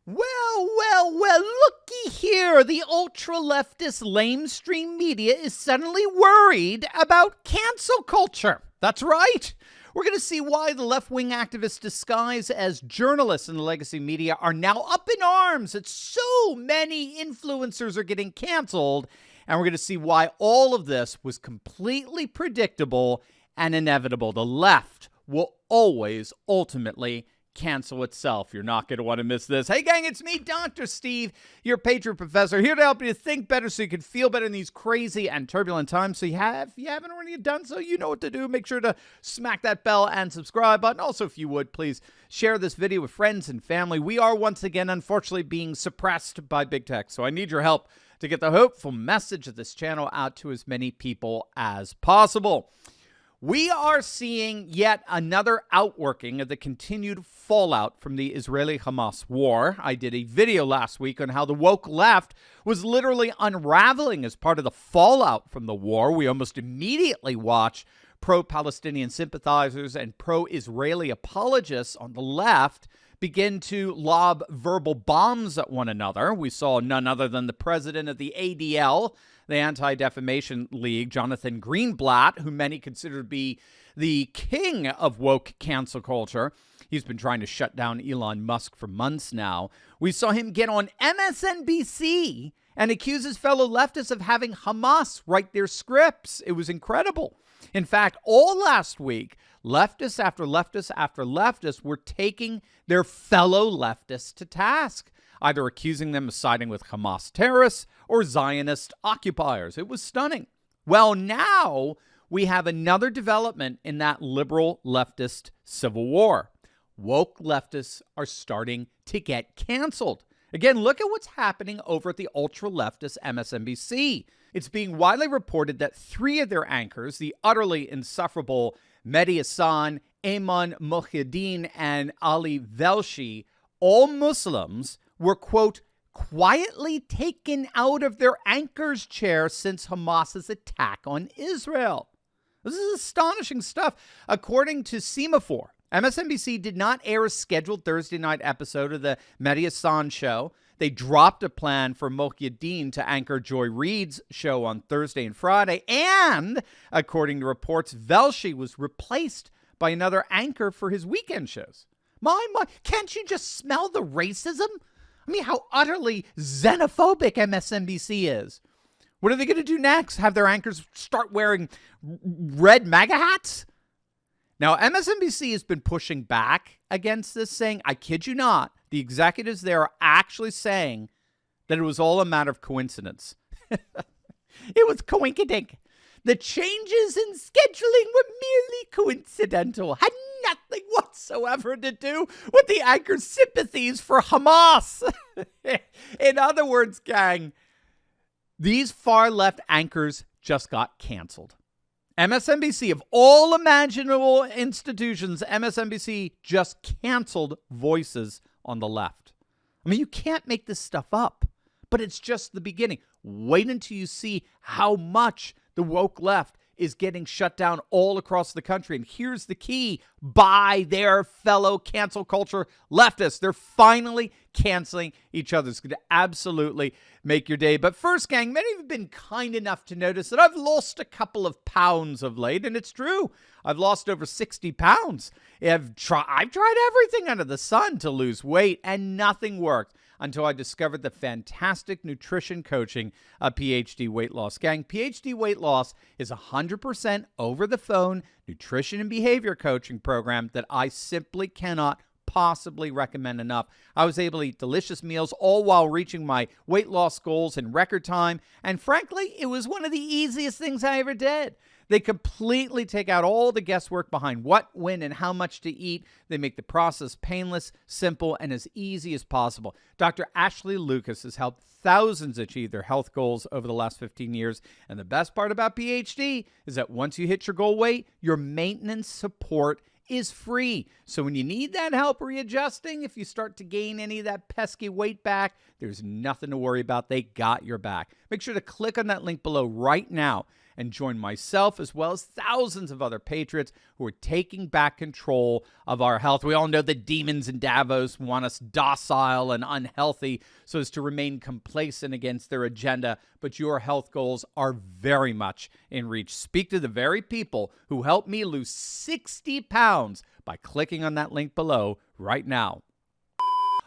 Well, looky here. The ultra-leftist lamestream media is suddenly worried about cancel culture. That's right. We're going to see why the left-wing activists disguised as journalists in the legacy media are now up in arms that so many influencers are getting canceled. And we're going to see why all of this was completely predictable and inevitable. The left will always ultimately cancel itself. You're not going to want to miss this. Hey, gang, it's me, Dr. Steve, your Patriot Professor, here to help you think better so you can feel better in these crazy and turbulent times. So if you haven't already done so, you know what to do. Make sure to smack that bell and subscribe button. Also, if you would, please share this video with friends and family. We are once again, unfortunately, being suppressed by big tech. So I need your help to get the hopeful message of this channel out to as many people as possible. We are seeing yet another outworking of the continued fallout from the Israeli-Hamas war. I did a video last week on how the woke left was literally unraveling as part of the fallout from the war. We almost immediately watched pro-Palestinian sympathizers and pro-Israeli apologists on the left begin to lob verbal bombs at one another. We saw none other than the president of the ADL, the Anti-Defamation League, Jonathan Greenblatt, who many consider to be the king of woke cancel culture. He's been trying to shut down Elon Musk for months now. We saw him get on MSNBC and accuse his fellow leftists of having Hamas write their scripts. It was incredible. In fact, all last week, leftists after leftists after leftists were taking their fellow leftists to task, either accusing them of siding with Hamas terrorists or Zionist occupiers. It was stunning. Well, now we have another development in that liberal leftist civil war. Woke leftists are starting to get canceled. Again, look at what's happening over at the ultra-leftist MSNBC. It's being widely reported that 3 of their anchors, the utterly insufferable Mehdi Hassan, Ayman Mohyeddin, and Ali Velshi, all Muslims, were, quote, quietly taken out of their anchor's chair since Hamas's attack on Israel. This is astonishing stuff. According to Semaphore, MSNBC did not air a scheduled Thursday night episode of the Mehdi Hassan show. They dropped a plan for Mohyeddin to anchor Joy Reid's show on Thursday and Friday. And, according to reports, Velshi was replaced by another anchor for his weekend shows. My, can't you just smell the racism? I mean, how utterly xenophobic MSNBC is. What are they going to do next? Have their anchors start wearing red MAGA hats? Now, MSNBC has been pushing back against this, saying, I kid you not, the executives there are actually saying that it was all a matter of coincidence. It was coinkydink. The changes in scheduling were merely coincidental, had nothing whatsoever to do with the anchor's sympathies for Hamas. In other words, gang, these far-left anchors just got canceled. MSNBC, of all imaginable institutions, MSNBC just canceled voices on the left. I mean, you can't make this stuff up, but it's just the beginning. Wait until you see how much the woke left is getting shut down all across the country. And here's the key: by their fellow cancel culture leftists. They're finally canceling each other. It's going to absolutely make your day. But first, gang, many of you have been kind enough to notice that I've lost a couple of pounds of late, and it's true. I've lost over 60 pounds. I've tried everything under the sun to lose weight, and nothing worked until I discovered the fantastic nutrition coaching of PhD Weight Loss. Gang, PhD Weight Loss is 100% over-the-phone nutrition and behavior coaching program that I simply cannot possibly recommend enough. I was able to eat delicious meals all while reaching my weight loss goals in record time, and frankly, it was one of the easiest things I ever did. They completely take out all the guesswork behind what, when, and how much to eat. They make the process painless, simple, and as easy as possible. Dr. Ashley Lucas has helped thousands achieve their health goals over the last 15 years. And the best part about PhD is that once you hit your goal weight, your maintenance support is free. So when you need that help readjusting, if you start to gain any of that pesky weight back, there's nothing to worry about. They got your back. Make sure to click on that link below right now and join myself as well as thousands of other patriots who are taking back control of our health. We all know the demons in Davos want us docile and unhealthy so as to remain complacent against their agenda, but your health goals are very much in reach. Speak to the very people who helped me lose 60 pounds by clicking on that link below right now.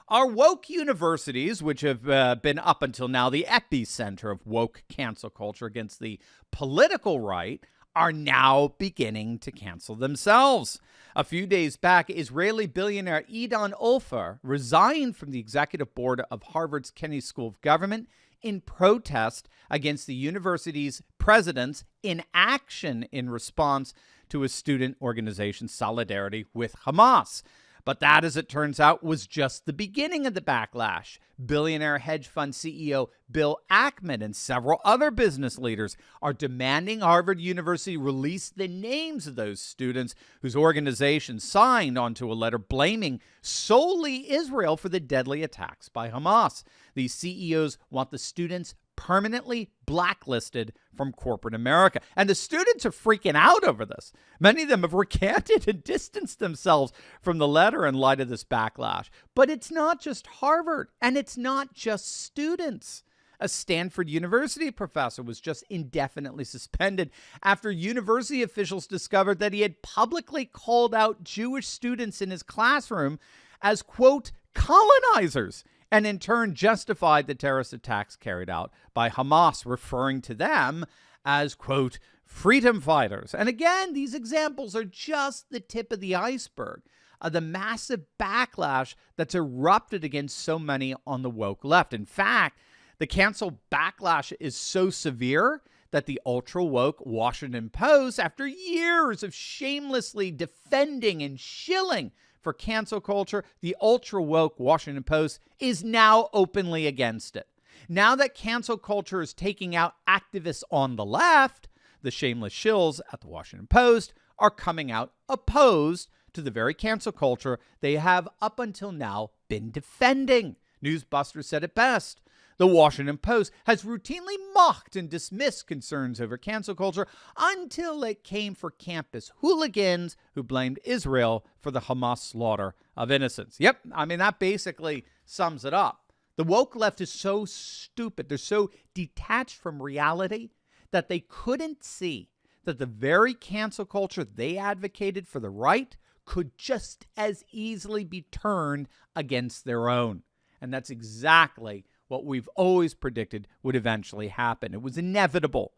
Our woke universities, which have been up until now the epicenter of woke cancel culture against the political right, are now beginning to cancel themselves. A few days back, Israeli billionaire Edan Ofer resigned from the executive board of Harvard's Kennedy School of Government in protest against the university's president's inaction in response to a student organization's solidarity with Hamas. But that, as it turns out, was just the beginning of the backlash. Billionaire hedge fund CEO Bill Ackman and several other business leaders are demanding Harvard University release the names of those students whose organization signed onto a letter blaming solely Israel for the deadly attacks by Hamas. These CEOs want the students permanently blacklisted from corporate America. And the students are freaking out over this. Many of them have recanted and distanced themselves from the letter in light of this backlash. But it's not just Harvard, and it's not just students. A Stanford University professor was just indefinitely suspended after university officials discovered that he had publicly called out Jewish students in his classroom as, quote, colonizers, and in turn justified the terrorist attacks carried out by Hamas, referring to them as, quote, freedom fighters. And again, these examples are just the tip of the iceberg of the massive backlash that's erupted against so many on the woke left. In fact, the cancel backlash is so severe that the ultra-woke Washington Post, after years of shamelessly defending and shilling for cancel culture, the ultra-woke Washington Post is now openly against it. Now that cancel culture is taking out activists on the left, the shameless shills at the Washington Post are coming out opposed to the very cancel culture they have up until now been defending. Newsbusters said it best. The Washington Post has routinely mocked and dismissed concerns over cancel culture until it came for campus hooligans who blamed Israel for the Hamas slaughter of innocents. Yep, I mean, that basically sums it up. The woke left is so stupid, they're so detached from reality that they couldn't see that the very cancel culture they advocated for the right could just as easily be turned against their own. And that's exactly what we've always predicted would eventually happen. It was inevitable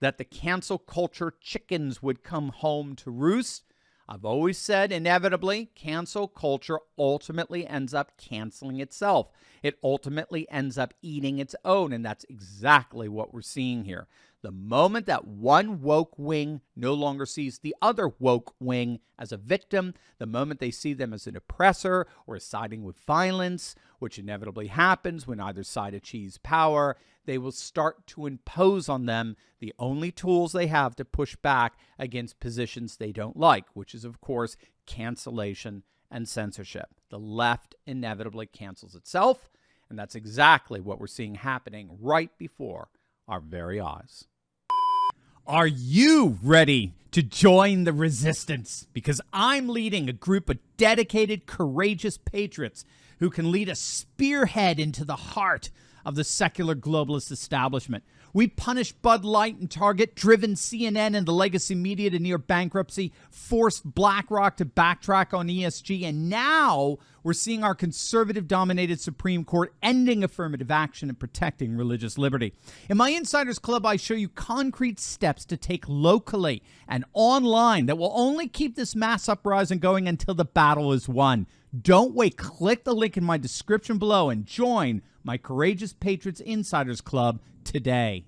that the cancel culture chickens would come home to roost. I've always said, inevitably, cancel culture ultimately ends up canceling itself. It ultimately ends up eating its own, and that's exactly what we're seeing here. The moment that one woke wing no longer sees the other woke wing as a victim, the moment they see them as an oppressor or siding with violence, which inevitably happens when either side achieves power, they will start to impose on them the only tools they have to push back against positions they don't like, which is, of course, cancellation and censorship. The left inevitably cancels itself, and that's exactly what we're seeing happening right before our very eyes. Are you ready to join the resistance? Because I'm leading a group of dedicated, courageous patriots who can lead a spearhead into the heart of the secular globalist establishment. We punished Bud Light and Target, driven CNN and the legacy media to near bankruptcy, forced BlackRock to backtrack on ESG, and now we're seeing our conservative-dominated Supreme Court ending affirmative action and protecting religious liberty. In my Insiders Club, I show you concrete steps to take locally and online that will only keep this mass uprising going until the battle is won. Don't wait. Click the link in my description below and join my Courageous Patriots Insiders Club today.